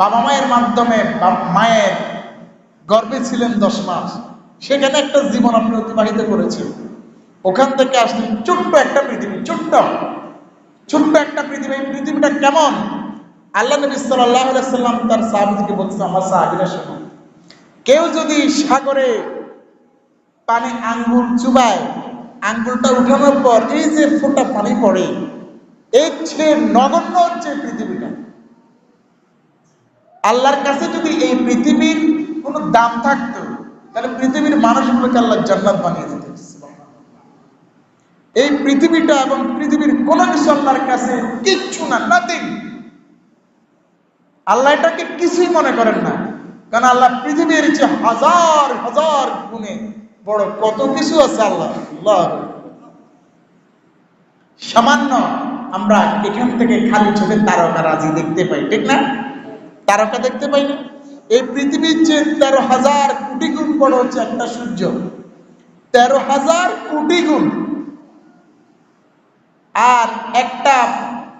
বাবা মায়ের মাধ্যমে মায়ের গর্ভে ছিলেন 10 মাস, সেখানে একটা জীবন আপনি অতিবাহিত করেছেন। ওখান থেকে আসলেন ছোট্ট একটা পৃথিবী, ছোট্ট একটা পৃথিবী। এই পৃথিবীটা কেমন? আল্লাহ নবী সাল্লাল্লাহু আলাইহি সাল্লাম তার সাহাবীদেরকে বলছেন, আমার সাহাবীরা শোনো, কেউ যদি সাগরে পানি আঙ্গুল চুবায়, আঙ্গুলটা উঠানোর পর এই যে ফোঁটা পানি পড়ে, এর চেয়ে নগণ্য হচ্ছে পৃথিবীটা। আল্লাহর কাছে যদি এই পৃথিবীর কোনো দাম থাকতো, তাহলে পৃথিবীর মানুষগুলোকে আল্লাহ জান্নাত বানিয়ে দিত। এই পৃথিবীটা এবং পৃথিবীর কোনো কিছু আল্লাহর কাছে কিচ্ছু না, নাথিং। আল্লাহ এটাকে কিছুই মনে করেন না, কারণ আল্লাহ পৃথিবীর যে হাজার হাজার গুণে বড় কত কিছু আছে আল্লাহ। সামান্য আমরা এখান থেকে খালি চোখে তারকা রাজি দেখতে পাই, ঠিক না? তারকা দেখতে পাই না? এই পৃথিবীর যে 13,000 কোটি গুণ বড় হচ্ছে একটা সূর্য, 13,000 কোটি গুণ। আর একটা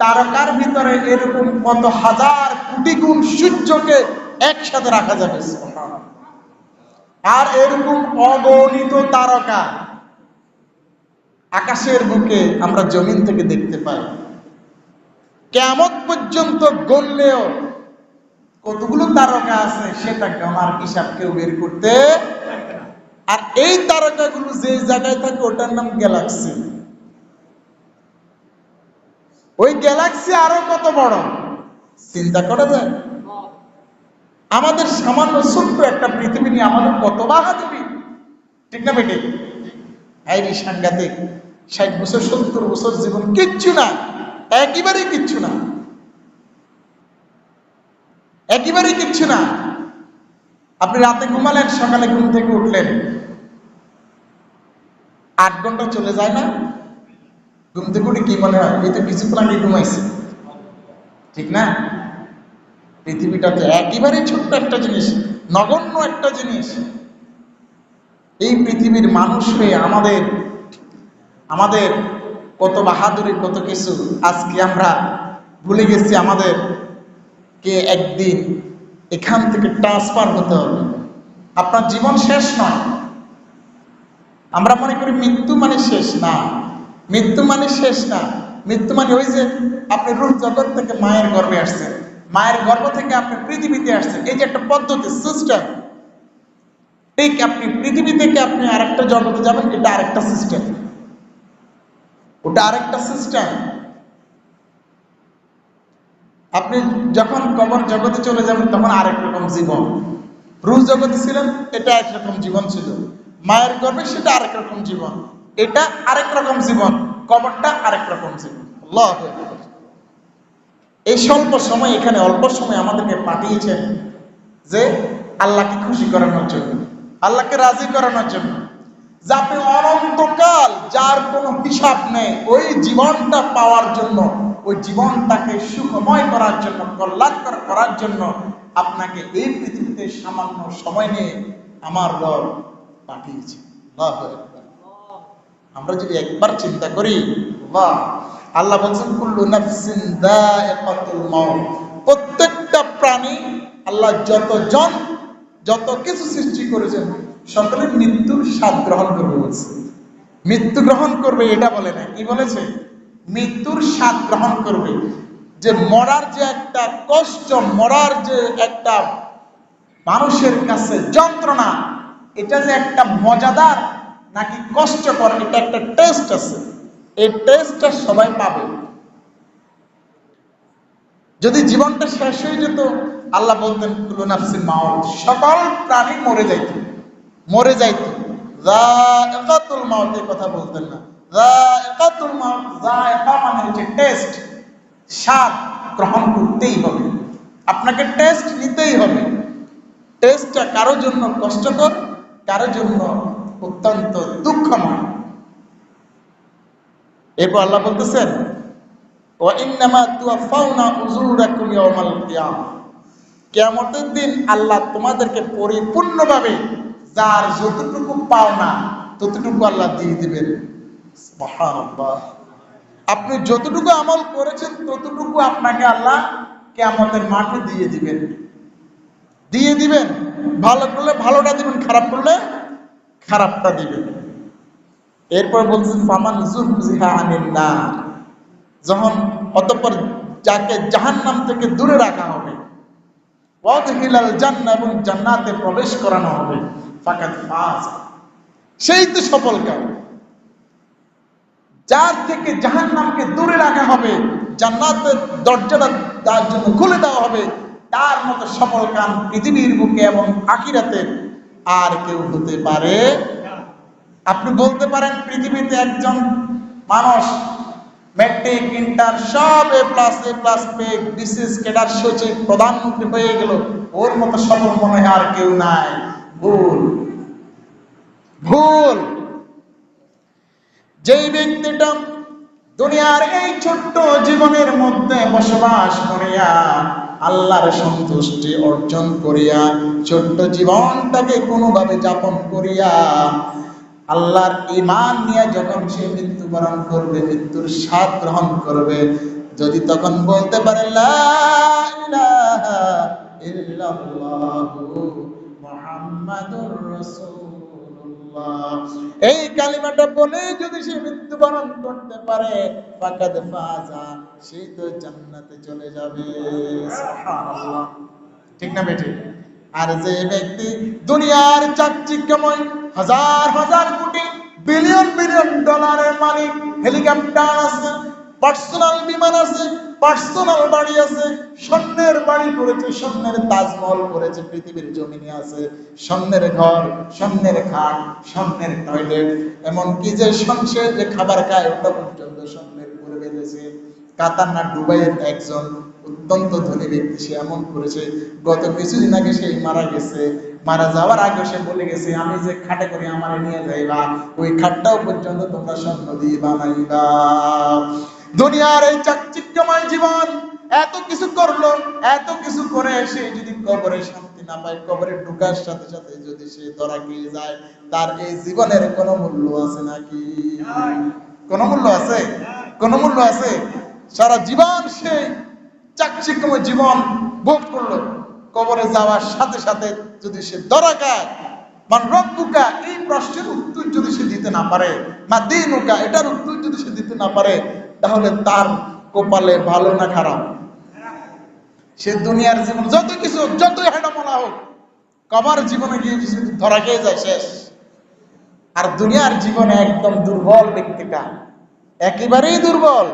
তারকার ভিতরে এরকম কত হাজার কোটি গুণ সূর্যকে একসাথে রাখা যাবে। আর এরকম অগণিত তারকা আকাশের বুকে আমরা জমিন থেকে দেখতে পাই। কিয়ামত পর্যন্ত গণলেও কতগুলো তারকা আছে সেটা গণার হিসাব কেউ বের করতে। আর এই তারকাগুলো যে জায়গায় থাকে ওটার নাম গ্যালাক্সি। ওই গ্যালাক্সি আরো কত বড় চিন্তা করা যায়? আমাদের সামান্য ছোট্ট একটা পৃথিবী নিয়ে আমাদের কত বাহাদুরি, ঠিক না বেটে? হাইরি সাংঘাতিক। 60 বছর 70 বছর জীবন কিচ্ছু না, একেবারেই কিচ্ছু না, একেবারেই কিচ্ছু না। আপনি রাতে ঘুমালেন, সকালে ঘুম থেকে উঠলেন, 8 ঘন্টা চলে যায় না? ঘুম থেকে উঠে কি মনে হয়? এই তো কিছুক্ষণ আগে ঘুমাইছি, ঠিক না? পৃথিবীটা তো একেবারে ছোট্ট একটা জিনিস, নগণ্য একটা জিনিস। এই পৃথিবীর মানুষ হয়ে আমাদের কত বাহাদুরি, কত কিছু আজকে আমরা ভুলে গেছি। আমাদের কে একদিন এখান থেকে ট্রান্সফার হতে হবে। আপনার জীবন শেষ নয়। আমরা মনে করি মৃত্যু মানে শেষ না, মৃত্যু মানে শেষ না। মৃত্যু মানে ওই যে আপনি রূপ জগৎ থেকে মায়ের গর্ভে আসছেন, মায়ের গর্ভ থেকে আপনি পৃথিবীতে আসছেন, এই যে একটা পদ্ধতি, সিস্টেম। ঠিক আপনি পৃথিবী থেকে আপনি আরেকটা জগতে যাবেন, এটা আরেকটা সিস্টেম, ওটা আরেকটা সিস্টেম। আপনি যখন কবর জগতে চলে যাবেন তখন আরেক রকম জীবন। রূপ জগতে ছিলেন, এটা একরকম জীবন ছিল। মায়ের গর্ভে সেটা আরেক রকম জীবন, এটা আরেক রকম জীবন, কবরটা আরেক রকম জীবন। আল্লাহু আকবার। এই স্বল্প সময়, এখানে অল্প সময় আমাদেরকে পাঠিয়েছেন যে আল্লাহকে খুশি করানোর জন্য, আল্লাহকে রাজি করানোর জন্য। যাতে অনন্তকাল যার কোনো হিসাব নেই, ওই জীবনটা পাওয়ার জন্য, ওই জীবনটাকে সুখময় করার জন্য, কল্যাণকর করার জন্য আপনাকে এই পৃথিবীতে সামান্য সময় নিয়ে আমার রব পাঠিয়েছে। আমরা যদি একবার চিন্তা করি, আল্লাহ বলছেন কুল্লু নাফসিন যায়িকাতুল মাউত, প্রত্যেকটা প্রাণী, আল্লাহ যত কিছু সৃষ্টি করেছেন সকলের মৃত্যুর স্বাদ গ্রহণ করবে বলছে। মৃত্যু গ্রহণ করবে এটা বলে না, কি বলেছে? মৃত্যুর স্বাদ গ্রহণ করবে। যে মরার যে একটা কষ্ট, মরার যে একটা মানুষের কাছে যন্ত্রণা, এটা যে একটা মজাদার নাকি কষ্টকর, এটা একটা টেস্ট আছে। এই টেস্টটা সবাই পাবে। যদি জীবনটা শেষ হয়ে যেত, আল্লাহ বলতেন কুল্লু নাফসিন মাউত, সকল প্রাণী মরে যাইত। যায়িকাতুল মাউত এই কথা বলতেন না, যায়িকাতুল মাউত, যায়িকা মানে হচ্ছে টেস্ট, স্বাদ গ্রহণ করতেই হবে, আপনাকে টেস্ট নিতেই হবে। টেস্টটা কারোর জন্য কষ্টকর, কারোর জন্য অত্যন্ত দুঃখময়। এরপর আল্লাহ বলতেছেন ওয়া ইন্নামা তুওয়াফাউনা উজুরাকুম ইয়াওমাল কিয়ামা, কিয়ামতের দিন আল্লাহ তোমাদেরকে পরিপূর্ণভাবে যার যতটুকু পাওনা ততটুকু আল্লাহ দিয়ে দিবেন। সুবহানাল্লাহ। আপনি যতটুকু আমল করেছেন ততটুকু আপনাকে আল্লাহ কিয়ামতের মাঠে দিয়ে দিবেন। ভালো করলে ভালোটা দিবেন, খারাপ করলে খারাপটা দিবেন। এরপর বলছেন ফামান যুহজিহা আনিন নার, যখন অতঃপর যাকে জাহান্নাম থেকে দূরে রাখা হবে, ওয়াদখিলাল জান্নাহ, এবং জান্নাতে প্রবেশ করানো হবে, ফাকাদ ফাজ, সেই তো সফল কাম। যার থেকে জাহান্নামকে দূরে রাখা হবে, জান্নাতের দরজাটা তার জন্য খুলে দেওয়া হবে, তার মতো সফল কাম পৃথিবীর বুকে এবং আখিরাতে আর কেউ হতে পারে। আপনি বলতে পারেন পৃথিবীতে একজন মানুষ ম্যাট্রিক ইন্টার সব এ প্লাস পেয়ে বিশেষ ক্যাডার সচিব প্রধানমন্ত্রী হয়ে গেল, ওর মতো সফল মনে হয় আর কেউ নাই। ভুল। যেই ব্যক্তিটা দুনিয়ার এই ছোট্ট জীবনের মধ্যে বসবাস করিয়া আল্লাহর সন্তুষ্টি অর্জন করিয়া ছোট্ট জীবনটাকে কোনোভাবে যাপন করিয়া আল্লাহর ঈমান নিয়ে যখন সে মৃত্যুবরণ করবে, মৃত্যুর স্বাদ গ্রহণ করবে, যদি তখন বলতে পারে লা ইলাহা ইল্লাল্লাহু মুহাম্মাদুর রাসূলুল্লাহ, এই কালিমাটা বলে যদি সে মৃত্যুবরণ করতে পারে, ফাকাদ ফাজা, সে তো জান্নাতে চলে যাবে। সুবহানাল্লাহ, ঠিক না বেটি? আর যে ব্যক্তি দুনিয়ার চাকচিক্যময় হাজার হাজার কোটি বিলিয়ন ডলারের মালিক, হেলিকপ্টার আছে, পার্সোনাল বিমান আছে, পার্সোনাল বাড়ি আছে, স্বর্ণের বাড়ি করেছে, স্বর্ণের তাজমহল করেছে, পৃথিবীর জমিনে আছে স্বর্ণের ঘর, স্বর্ণের খাট, স্বর্ণের টয়লেট, এমনকি যে সংসার যে খাবার খায় ওটা পর্যন্ত স্বর্ণের করে বেঁধেছে। কাতার না দুবাইয়ের একজন অত্যন্ত ধনী ব্যক্তি, সে এমন করেছে, গত কিছুদিন আগে সে মারা গেছে, মারা যাওয়ার আগে সে বলে গেছে, আমি যে খাটে করে আমারে নিয়ে যাইবা, ওই খাটটাও পর্যন্ত তোমরা স্বর্ণ দিয়ে বানাইবা। দুনিয়ার এই চাকচিক্যময় জীবন এত কিছু করলো, এত কিছু করে সে যদি কবরে শান্তি না পায়, কবরে ঢোকার সাথে সাথে যদি সে ধরা খেয়ে যায়, তার এই জীবনের কোনো মূল্য আছে নাকি? কোনো মূল্য আছে? কোনো মূল্য আছে? সারা জীবন সে চাকচিক্যময় জীবন ভোগ করলো, কবরে যাওয়ার সাথে সাথে যদি সে ধরা খায়, মান রব্বুকা, এই প্রশ্নের উত্তর যদি সে দিতে না পারে, মা দীনুকা, এটার উত্তর যদি সে দিতে না পারে, তাহলে তার কপালে ভালো না খারাপ? সে দুনিয়ার জীবন যত কিছু, যতই হেডামলা হোক, কবর জীবনে গিয়ে যদি ধরা খেয়ে যায়, শেষ। আর দুনিয়ার জীবনে একদম দুর্বল ব্যক্তিটা, একেবারেই দুর্বল,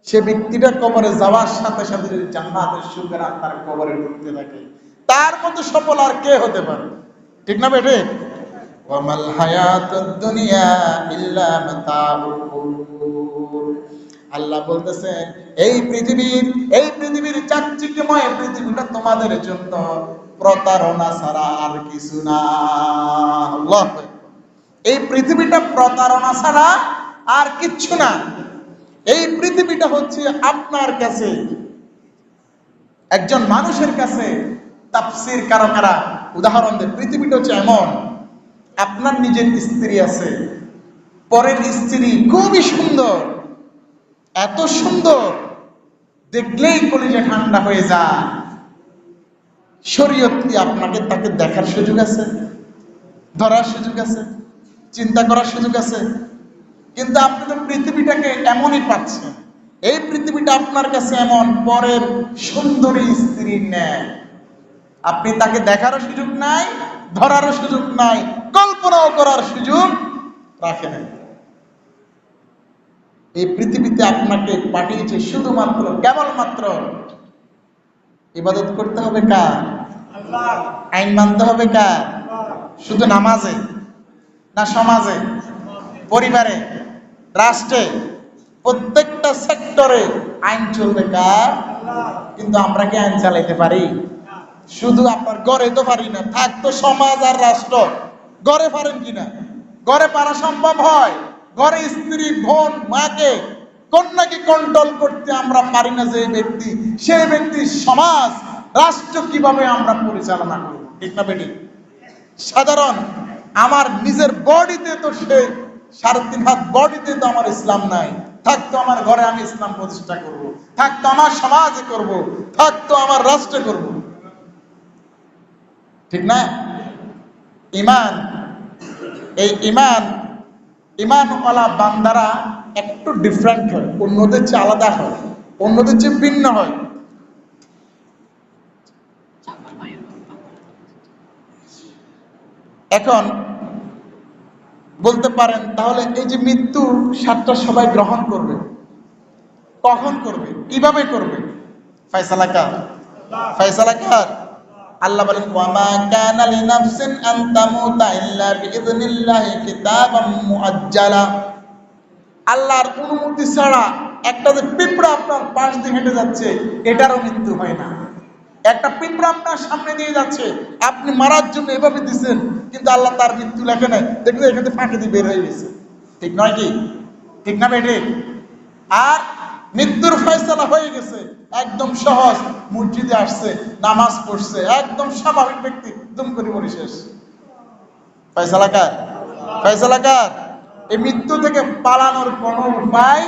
সে ব্যক্তিটা কবরে যাওয়ার সাথে সাথে যদি জান্নাতের সুখের তার কবরে ঢুকতে থাকে, তার মতো সফল আর কে হতে পারে? ঠিক না বেটে? ওয়ামাল হায়াতুদ দুনিয়া ইল্লা মাতাউল গুরুর। আল্লাহ বলতেছেন এই পৃথিবীর চাকচিক্যময় পৃথিবীটা তোমাদের জন্য প্রতারণা ছাড়া আর কিছু না। আল্লাহ, এই পৃথিবীটা প্রতারণা ছাড়া আর কিচ্ছু না। এই পৃথিবীটা হচ্ছে আপনার কাছে, একজন মানুষের কাছে তাফসীর কারকেরা উদাহরণ দেয়, পৃথিবীটা হচ্ছে এমন, আপনার নিজের স্ত্রী আছে, পরের স্ত্রী খুবই সুন্দর, এত সুন্দর দেখলেই কলিজা ঠান্ডা হয়ে যায়। শরীয়ত কি আপনাকে তাকে দেখার সুযোগ আছে? ধরার সুযোগ আছে? চিন্তা করার সুযোগ আছে? কিন্তু আপনি তো পৃথিবীটাকে এমনই পাচ্ছেন, এই পৃথিবীটা আপনার কাছে এমন, পরের সুন্দরী স্ত্রীর ন্যায়। আপনি তাকে দেখারও সুযোগ নাই, ধরারও সুযোগ নাই, কল্পনাও করার সুযোগ রাখেন। এই পৃথিবীতে আপনাকে পাঠিয়েছে শুধুমাত্র, কেবলমাত্র ইবাদত করতে হবে কার? আল্লাহ। আইন মানতে হবে কার? শুধু নামাজে না সমাজে, পরিবারে, রাষ্ট্রে, প্রত্যেকটা সেক্টরে আইন চলবে কার? আল্লাহ। কিন্তু আমরা কি আইন চালাইতে পারি? শুধু আপনার ঘরে তো পারি না, থাকতো সমাজ আর রাষ্ট্র, ঘরে পারেন কিনা? ঘরে পারা সম্ভব হয়? ঘরে স্ত্রী, বোন, মাকে, কন্যাকে কন্ট্রোল করতে আমরা পারি না যে ব্যক্তি, সেই ব্যক্তি সমাজ, রাষ্ট্র কিভাবে আমরা পরিচালনা করব? ঠিক না বেটি? সাধারণ আমার নিজের বডিতে তো সে 3.5 হাত বডিতে তো আমার ইসলাম নাই, থাকতো আমার ঘরে আমি ইসলাম প্রতিষ্ঠা করব, থাকতো আমার সমাজে করব, থাকতো আমার রাষ্ট্রে করব। ঠিক না? ইমান, এই ইমানওয়ালা বান্দারা একটু ডিফারেন্ট হয়, অন্যদের চেয়ে আলাদা হয়, অন্যদের চেয়ে ভিন্ন হয়। এখন বলতে পারেন তাহলে এই যে মৃত্যু স্বাদটা সবাই গ্রহণ করবে, কখন করবে, কিভাবে করবে? ফয়সালা কার? ফয়সালা কার? আল্লাহ বলেন ওয়ামা কানা লিনাফসিন আন তামুতা ইল্লা বিইذনিল্লাহি কিতাবাম মুআজ্জালা। আল্লাহর অনুমতি ছাড়া একটা যে পিঁপড়া আপনার পাশ দিয়ে হেঁটে যাচ্ছে এটারও মৃত্যু হয় না। একটা পিঁপড়া আপনার সামনে দিয়ে যাচ্ছে, আপনি মারার জন্য এভাবে দিচ্ছেন, কিন্তু আল্লাহ তার মৃত্যু লেখে নাই, দেখলে এখানে ফাঁকে দিয়ে বের হয়ে গেছে। ঠিক নয় কি? ঠিক না বেটে? আর মৃত্যুর ফয়সালা হয়ে গেছে, একদম সহজ, মসজিদে আসছে, নামাজ পড়ছে, একদম স্বাভাবিক ব্যক্তি, দুম করে মরি শেষ। ফয়সালা কার? ফয়সালা কার? এই মৃত্যু থেকে পালানোর কোনো উপায়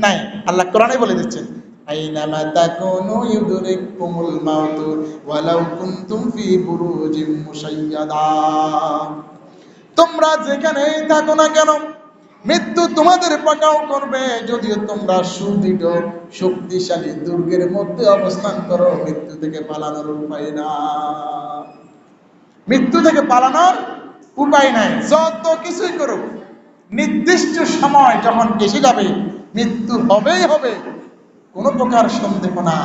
নাই। আল্লাহ কোরআনে বলে দিচ্ছেন আইনামা তাকুনু ইউদরিকুমুল মাউত ওয়ালাউ কুনতুম ফি বুরুজিম মুশাইয়াদা। তোমরা যেখানেই থাকো না কেন মৃত্যু তোমাদের পাকাও করবে, যদিও তোমরা সুদৃঢ় শক্তিশালী দুর্গের মধ্যে অবস্থান করো, মৃত্যু থেকে পালানোর উপায় না। মৃত্যু থেকে পালানোর উপায় নাই। যত কিছুই করুক, নির্দিষ্ট সময় যখন এসে যাবে মৃত্যু হবেই হবে, কোনো প্রকার সন্দেহ না।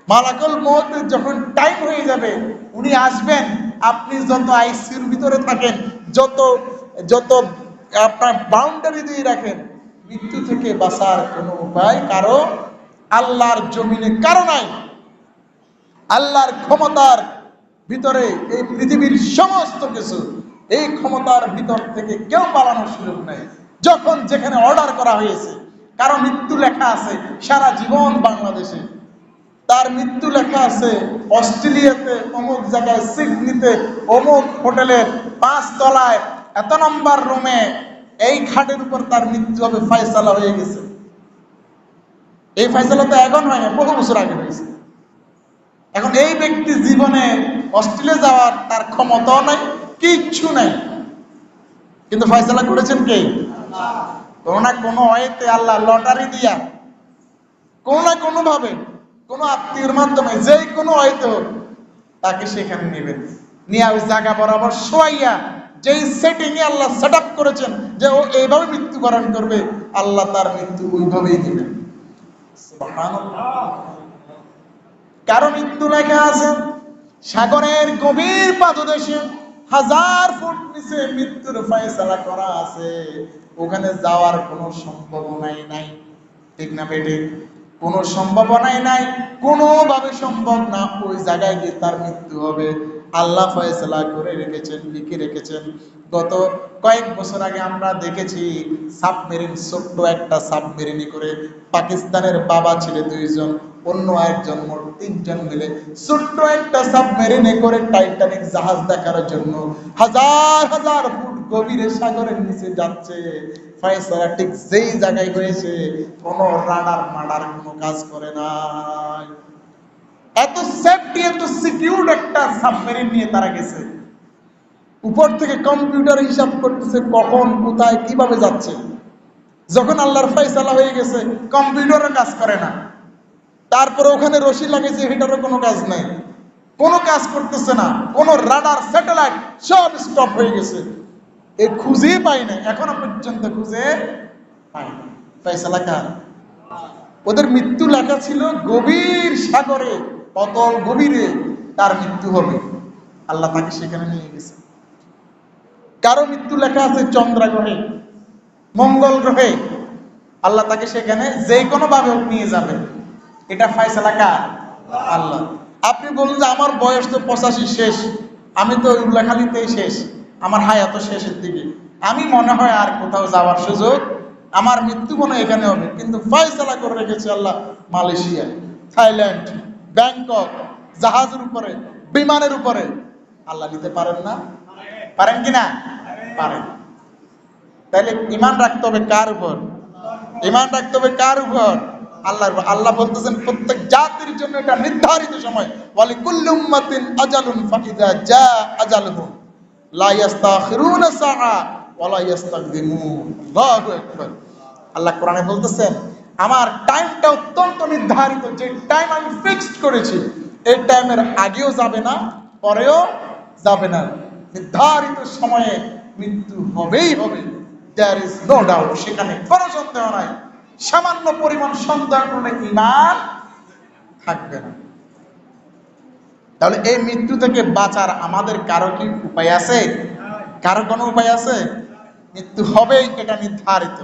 মালাকুল মউত যখন টাইম হয়ে যাবে উনি আসবেন, আপনি যত আইসিইউর ভিতরে থাকেন, যত যত আপনার বাউন্ডারি দিয়ে রাখেন, মৃত্যু থেকে বাঁচার কোনো উপায় কারো আল্লাহর জমিনে কারো নাই। আল্লাহর ক্ষমতার ভিতরে এই পৃথিবীর সমস্ত কিছু, এই ক্ষমতার ভিতর থেকে কেউ পালানোর সুযোগ নেই। যখন যেখানে অর্ডার করা হয়েছে, কারো মৃত্যু লেখা আছে সারা জীবন বাংলাদেশে, তার মৃত্যু লেখা আছে অস্ট্রেলিয়াতে অমুক জায়গায়, সিডনিতে অমুক হোটেলের 5 তলায় এত নম্বর রুমে, এই খাটের উপর তার মৃত্যু হবে, ফয়সালা হয়ে গেছে। এই ফয়সালা তো এখন হয় না, বহু বছর আগে হয়েছে। এখন এই ব্যক্তি জীবনে অস্ট্রেলিয়া যাওয়ার তার ক্ষমতাও নাই, কিচ্ছু নাই, কিন্তু ফয়সালা করেছেন কে? কোনো না কোনো ওয়েতে আল্লাহ লটারি দিয়া, কোনো না কোনো ভাবে, কোনো আত্মীয়ের মাধ্যমে, যে কোনো হয়তো তাকে সেখানে নেবেন, নিয়ে ওই জায়গা বরাবর শোয়াইয়া, যেই সেটিং এ আল্লাহ সেট আপ করেছেন যে ও এইভাবে মৃত্যুবরণ করবে, আল্লাহ তার মৃত্যু ওইভাবেই দিবেন। সুবহানাল্লাহ। কারো মৃত্যু লেখা আছে সাগরের গভীর পাদদেশে, 1000 ফুট নিচে মৃত্যুর ফয়সালা করা আছে, ওখানে যাওয়ার কোনো সম্ভাবনাই নাই। ঠিক না বেটে? কোনো সম্ভাবনাই নাই, কোনোভাবে সম্ভব না ওই জায়গায় গিয়ে তার মৃত্যু হবে। আল্লাহ ফয়সালা করে রেখেছেন, লিখে রেখেছেন। গত কয়েক বছর আগে আমরা দেখেছি সাবমেরিন, ছোট্ট একটা সাবমেরিনে করে পাকিস্তানের বাবা ছেলে 2 জন, অন্য একজন, মোট 3 জন মিলে ছোট্ট একটা সাবমেরিনে করে টাইটানিক জাহাজ দেখার জন্য 1000 ফুট গভীরে সাগরের নিচে যাচ্ছে। ফয়সালা ঠিক যেই জায়গায় হয়েছে, কোনো রাডার মাডার কোনো কাজ করে নাই। এত সেফটি, এত সিকিউর একটা সাবমেরিন নিয়ে তারা গেছে। উপর থেকে কম্পিউটার হিসাব করতেছে কখন, কোথায়, কিভাবে যাচ্ছে। যখন আল্লাহর ফয়সালা হয়ে গেছে, কম্পিউটারও কাজ করে না। তারপরে ওখানে রশি লাগিয়েছে, এটারও কোনো কাজ নাই, কোনো কাজ করতেছে না, কোনো রাডার, স্যাটেলাইট সব স্টপ হয়ে গেছে। এ খুঁজেই পাই না, এখনো পর্যন্ত খুঁজে পাই না। ফয়সালা কার? ওদের মৃত্যু লেখা ছিল গভীর সাগরে, অতল গভীরে তার মৃত্যু হবে, আল্লাহ তাকে সেখানে নিয়ে গেছে। কারো মৃত্যু লেখা আছে চন্দ্র গ্রহে, মঙ্গল গ্রহে, আল্লাহ তাকে সেখানে যে কোনো ভাবে নিয়ে যাবে। এটা ফয়সালা কার? আল্লাহ। আপনি বলুন যে আমার বয়স তো 85 শেষ, আমি তো উল্লাখালীতেই শেষ, আমার হায়াত শেষের দিকে, আমি মনে হয় আর কোথাও যাওয়ার সুযোগ, আমার মৃত্যু মনে এখানে হবে, কিন্তু ফয়সালা করে রেখেছে আল্লাহ মালয়েশিয়া, থাইল্যান্ড, ব্যাংকক, জাহাজের উপরে, বিমানের উপরে। আল্লাহ নিতে পারেন না? পারেন কিনা? পারেন। তাহলে ঈমান রাখতে হবে কার উপর? ঈমান রাখতে হবে কার উপর? আল্লাহর উপর। আল্লাহ বলতেছেন প্রত্যেক জাতির জন্য এটা নির্ধারিত সময়, ওয়ালিকুল্লি উম্মাতিন আজালুন ফাইযা জা আজালুহুম লা ইস্তাখিরুনা সাআ ওয়া লা ইস্তাকদিমুন। আল্লাহু আকবার। আল্লাহ কোরআনে বলতেছেন আমার টাইমটা অত্যন্ত নির্ধারিত, যে টাইম আমি ফিক্সড করেছি এই টাইমের আগেও যাবে না, পরেও যাবে না। নির্ধারিত সময়ে মৃত্যু হবেই হবে, দেয়ার ইজ নো ডাউট, সেখানে কোনো সন্দেহ নাই। সামান্য পরিমাণ সন্দেহ করলে ঈমান থাকবে না। তাহলে এই মৃত্যু থেকে বাঁচার আমাদের কারো কি উপায় আছে? কারো কোনো উপায় আছে? মৃত্যু হবেই, এটা নির্ধারিত।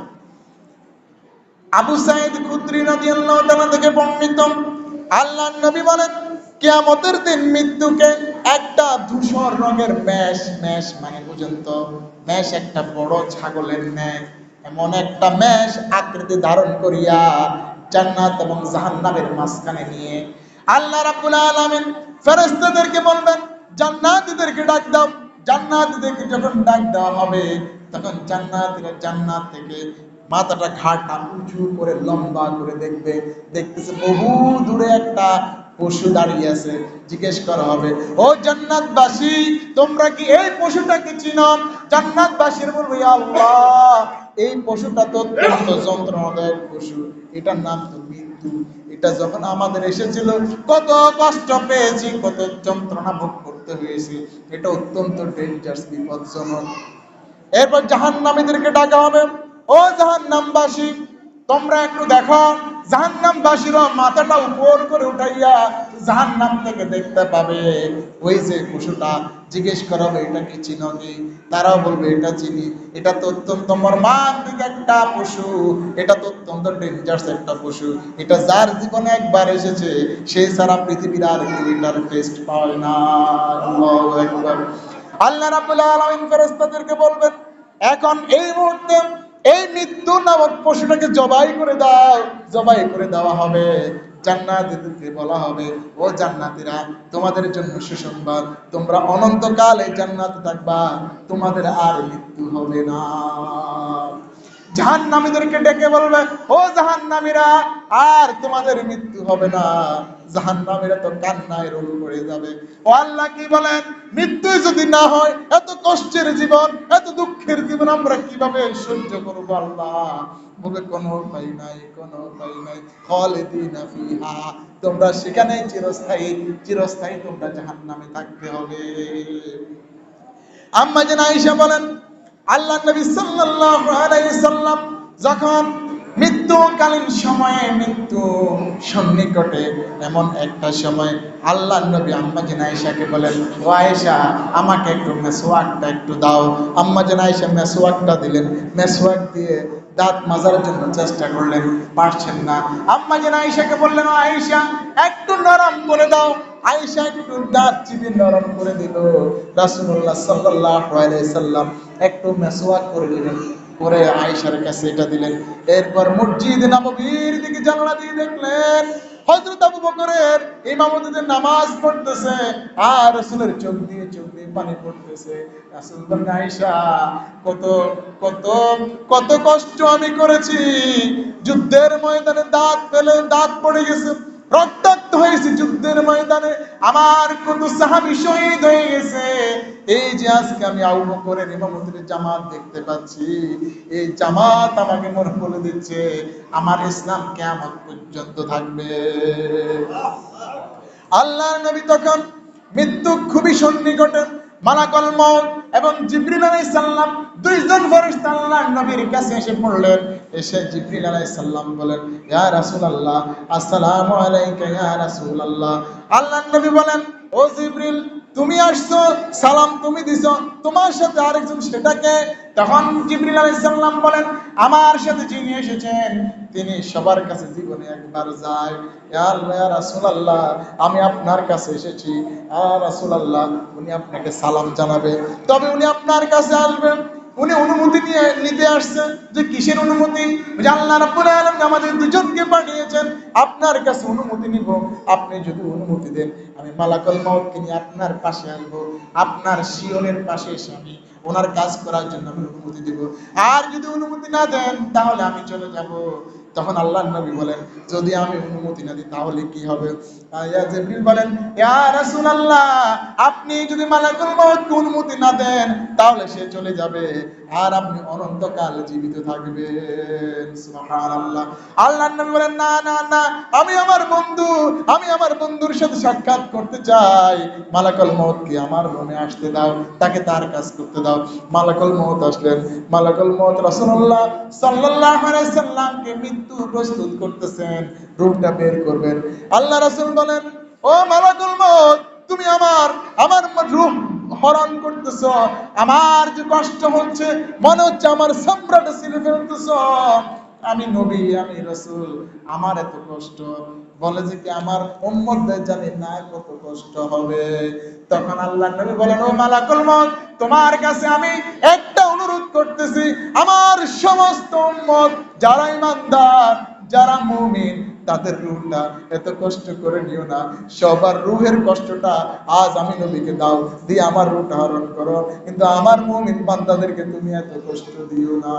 আবু সাঈদ খুদরি রাদিয়াল্লাহু তাআলা থেকে বর্ণিত, আল্লাহর নবী বলেন কিয়ামতের দিন মৃত্যুকে একটা ধূসর রঙের মেষ, মেষ মানে পর্যন্ত মেষ, একটা বড় ছাগলের ন্যায় এমন একটা মেষ আকৃতি ধারণ করিয়া জান্নাত এবং জাহান্নামের মাঝখানে নিয়ে আল্লাহ রাব্বুল আলামিন ফেরেশতাদেরকে বলবেন জান্নাতীদেরকে ডাক দাও। জান্নাতীদেরকে যখন ডাক দেওয়া হবে তখন জান্নাতীরা জান্নাত থেকে মাথাটা ঘাড়টা উঁচু করে লম্বা করে দেখবে, দেখতেছে বহু দূরে একটা পশু দাঁড়িয়ে আছে। জিজ্ঞেস করা হবে, ও জান্নাতবাসী তোমরা কি এই পশুটাকে চিনো? জান্নাতবাসীর বলবে, ইয়া আল্লাহ এই পশুটা তো অত্যন্ত যন্ত্রণাদায়ক পশু, এটার নাম তো মৃত্যু। এটা যখন আমাদের এসেছিল কত কষ্ট পেয়েছি, কত যন্ত্রণা ভোগ করতে হয়েছে, এটা অত্যন্ত ডেঞ্জারাস, বিপজ্জনক। এরপর জাহান্নামীদেরকে ডাকা হবে, ও জাহান্নামবাসী তোমরা একটু দেখো। জাহান্নামবাসীরা মাথাটা উপর করে উঠাইয়া জাহান্নাম থেকে দেখতে পাবে ওই যে পশুটা। জিজ্ঞেস করা হবে, এটা কি চিনো কি? তারাও বলবে এটা চিনি, এটা তো অত্যন্ত মর্মান্তিক একটা পশু, এটা তো অত্যন্ত ডেঞ্জারাস একটা পশু, এটা যার জীবনে একবার এসেছে সেই সারা পৃথিবীর আর কেউ এটার টেস্ট পায় না। আল্লাহু আকবার। আল্লাহ রাব্বুল আলামিন ফেরেশতাদেরকে বলবেন এখন এই মুহূর্তে এই মৃত্যু নামক পশুটাকে জবাই করে দাও। জবাই করে দেওয়া হবে। জান্নাতীদেরকে বলা হবে, ও জান্নাতীরা তোমাদের জন্য সুসংবাদ, তোমরা অনন্তকাল এই জান্নাতে থাকবা, তোমাদের আর মৃত্যু হবে না। জাহান্নামীদেরকে ডেকে বলবে, ও জাহান্নামীরা আর তোমাদের মৃত্যু হবে না। জাহান্নামীরা তো কান্নায় রোল করে যাবে, ও আল্লাহ কি বলেন মৃত্যু যদি না হয় এত কষ্টের জীবন, এত দুঃখের জীবন আমরা কিভাবে সহ্য করবো আল্লাহ? বলে কোনো উপায় নাই, কোনো উপায় নাই, খালিদিনা ফিহা তোমরা সেখানে চিরস্থায়ী, চিরস্থায়ী তোমরা জাহান্নামে থাকতে হবে। আম্মা জান আয়েশা বলেন আল্লাহ নবী সাল্লাল্লাহু আলাইহি সাল্লাম যখন মৃত্যুকালীন সময়ে মৃত্যু সন্নিকটে এমন একটা সময় আল্লাহ নবী আম্মা জান আয়েশাকে বলেন, ও আয়েশা আমাকে একটু মেসওয়াকটা একটু দাও। আম্মা জান আয়েশা মেসওয়াকটা দিলেন। মেসওয়াক দিয়ে দাঁত মাজার জন্য চেষ্টা করলেন, পারছেন না। আম্মা জান আয়েশাকে বললেন, ও আয়েশা একটু নরম করে দাও। আয়েশা একটু দাঁত চিবিয়ে নরম করে দিল। রাসূলুল্লাহ সাল্লাল্লাহু আলাইহি সাল্লাম একটু মেসওয়াক করে দিলেন, করে আয়েশার কাছে এটা দিলেন। এরপর মসজিদ নববীর দিকে জানালা দিয়ে দেখলেন হযরত আবু বকরের ইমামতিতে নামাজ পড়তেছে আর রাসূলের চোখ দিয়ে পানি পড়তেছে। রাসূল বলেন, আয়েশা কত কত কত কষ্ট আমি করেছি, যুদ্ধের ময়দানে দাঁত ফেলে দাঁত পড়ে গেছে, রক্তাক্ত হয়েছে যুদ্ধের ময়দানে, আমার কত সাহাবী শহীদ হয়ে গেছে। এই যে আজকে আমি আবু বকরের ইমামতির জামাত দেখতে পাচ্ছি, এই জামাত আমাকে মনে বলে দিচ্ছে আমার ইসলাম কিয়ামত পর্যন্ত থাকবে। আল্লাহর নবী তখন মৃত্যু খুবই সন্নিকটে, মালাকুল মউত এবং জিবরিল আলাইহিস সালাম দুইজন ফেরেশতা আল্লাহর নবীর কাছে এসে পড়লেন। এসে জিবরিল আলাইহিস সালাম বলেন, ইয়া রাসূলুল্লাহ আসসালামু আলাইকা ইয়া রাসূলুল্লাহ। আল্লাহর নবী বলেন, ও জিবরিল তুমি আসছো, সালাম তুমি দিছো, তোমার সাথে আরেকজন সেটাকে? তখন জিবরিল আলাইহিস সালাম বলেন, আমার সাথে যিনি এসেছেন তিনি সবার কাছে জীবনে একবার যায়। ইয়া আল্লাহ ইয়া রাসূলুল্লাহ আমি আপনার কাছে এসেছি, ইয়া রাসূলুল্লাহ উনি আপনাকে সালাম জানাবে, তবে উনি আপনার কাছে আসবেন। উনি অনুমতি নিতে আসছে। যে কিসের অনুমতি? যে আল্লাহ রাব্বুল আলামিন আমাদের দুজনকে পাঠিয়েছেন, আপনার কাছে অনুমতি নিব। আপনি যদি অনুমতি দেন, আমি মালাকুল মউতকে নিয়ে আপনার পাশে আসবো, আপনার শিয়রের পাশে এসে আমি ওনার কাজ করার জন্য আমি অনুমতি দেব। আর যদি অনুমতি না দেন তাহলে আমি চলে যাব। তখন আল্লাহর নবী বলেন, যদি আমি অনুমতি না দিই তাহলে কি হবে? ইয়া জিবরিল বলেন, ইয়া রাসূলুল্লাহ, আপনি যদি মালাকুল মউতকে অনুমতি না দেন তাহলে সে চলে যাবে আর আপনি অনন্তকাল জীবিত থাকবেন। সুবহানাল্লাহ। আল্লাহর নবী বলেন, না না না, আমি আমার বন্ধুর সাথে সাক্ষাৎ করতে চাই। মালাকুল মউতকে আমার রুমে আসতে দাও, তাকে তার কাজ করতে দাও। মালাকুল মউত আসলেন। মালাকুল মউত রাসূলুল্লাহ সাল্লাল্লাহু আলাইহি সাল্লামকে মৃত্যু প্রস্তুত করতেছেন, রূহটা বের করবেন। আল্লাহ রাসূল বলেন, ও মালাকুল মউত, তুমি আমার রূহ হরণ করতেছ, আমার যে কষ্ট হচ্ছে, মনে হচ্ছে আমার সম্রাট ছিঁড়ে ফেলতেছ। আমি নবী, আমি রাসূল, আমার এত কষ্ট, বলে যে কি আমার উম্মতদের জানি না কত কষ্ট হবে। তখন আল্লাহ নবী বলেন, ও মালাকুল মউত, তোমার কাছে আমি একটা অনুরোধ করতেছি, আমার সমস্ত উম্মত যারা ঈমানদার, যারা মুমিন, তাদের রূহটা এত কষ্ট করে নিও না। সবার রূহের কষ্টটা আজ আমি নবীকে দাও, দিয়ে আমার রূহটা হরণ করো, কিন্তু আমার মুমিন বান্দাদেরকে তুমি এত কষ্ট দিও না।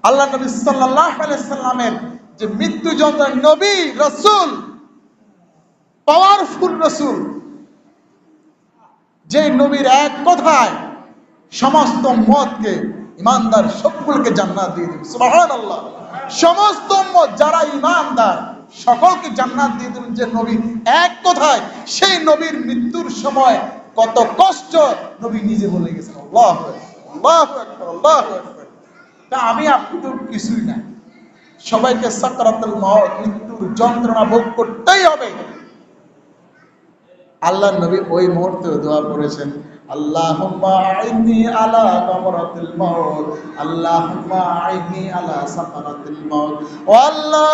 আল্লাহ নবী সাল্লাল্লাহু আলাইহি সাল্লামের যে মৃত্যু যন্ত্রণা, নবী রাসূল, পাওয়ারফুল রাসূল, যে নবীর এক কথায় সমস্ত উম্মতকে, ঈমানদার সকলকে জান্নাত দিয়ে দিবেন। সুবহানাল্লাহ। সমস্ত উম্মত যারা ঈমানদার সকলকে জান্নাত দিয়ে দিবেন যে নবী এক কথায়। সেই নবীর মৃত্যুর সময় কত কষ্ট নবী নিজে বলে গেছেন। আল্লাহু আকবার, আল্লাহু আকবার, আল্লাহু আকবার। তা আমি আপনি তো কিছুই না, সবাইকে সাকরাতুল মউত, মৃত্যুর যন্ত্রণা ভোগ করতেই হবে। আল্লাহর নবী ওই মুহূর্তে দোয়া করেছেন, আল্লাহুম্মা আইন্নি আলা সাকরাতিল মাউত, আল্লাহুম্মা আইন্নি আলা সাকরাতিল মাউত। ও আল্লাহ,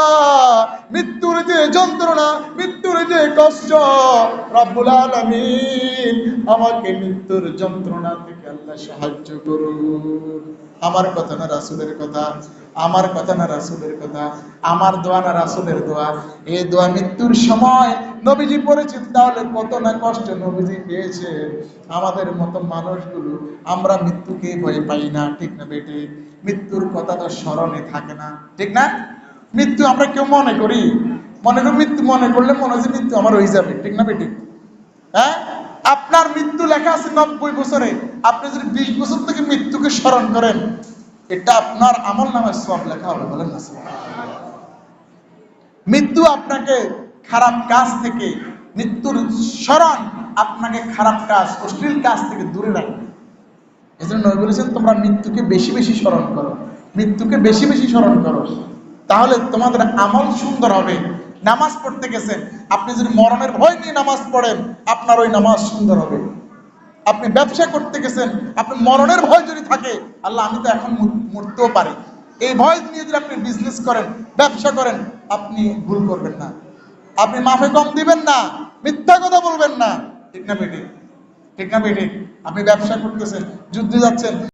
মৃত্যুর যে যন্ত্রণা, মৃত্যুর যে কষ্ট, রব্বুল আলামিন আমাকে মৃত্যুর যন্ত্রণা থেকে আল্লাহ সাহায্য করুন। আমার কথা না রাসূলের কথা, আমার কথা না রাসূলের কথা, আমার দোয়া না রাসূলের দোয়া। এই দোয়া মৃত্যুর সময় নবীজি পড়েছেন, তাহলে কত না কষ্ট নবীজি পেয়েছে। আমাদের মতো মানুষগুলো আমরা মৃত্যুকে ভয় পাই না, ঠিক না বেটে? মৃত্যুর কথা তো স্মরণে থাকে না, ঠিক না? মৃত্যু আমরা কেউ মনে করি, মৃত্যু মনে করলে মনে হচ্ছে মৃত্যু আমার হয়ে যাবে, ঠিক না বেটে? হ্যাঁ, আপনার মৃত্যু লেখা আছে 90 বছরে, আপনি যদি 20 বছর থেকে মৃত্যুকে স্মরণ করেন, এটা আপনার আমল নামায় সওয়াব লেখা হবে, বলেন না? মৃত্যু আপনাকে খারাপ কাজ থেকে, মৃত্যুর স্মরণ আপনাকে খারাপ কাজ, অশ্লীল কাজ থেকে দূরে রাখবে। এই জন্য নবী বলেছেন, তোমরা মৃত্যুকে বেশি বেশি স্মরণ করো, মৃত্যুকে বেশি বেশি স্মরণ করো, তাহলে তোমাদের আমল সুন্দর হবে। নামাজ পড়তে গেছেন, আপনি যদি মরণের ভয় নিয়ে নামাজ পড়েন, আপনার ওই নামাজ সুন্দর হবে। আপনি ব্যবসা করতে গেছেন, আপনি মরণের ভয় যদি থাকে, আল্লাহ আমি তো এখন মরতেও পারি, এই ভয় নিয়ে যদি আপনি বিজনেস করেন, ব্যবসা করেন, আপনি ভুল করবেন না, আপনি মাফে কম দিবেন না, মিথ্যা কথা বলবেন না, ঠিক না বেঠিক? ঠিক না বেঠিক? আপনি ব্যবসা করতেছেন, যুদ্ধে যাচ্ছেন,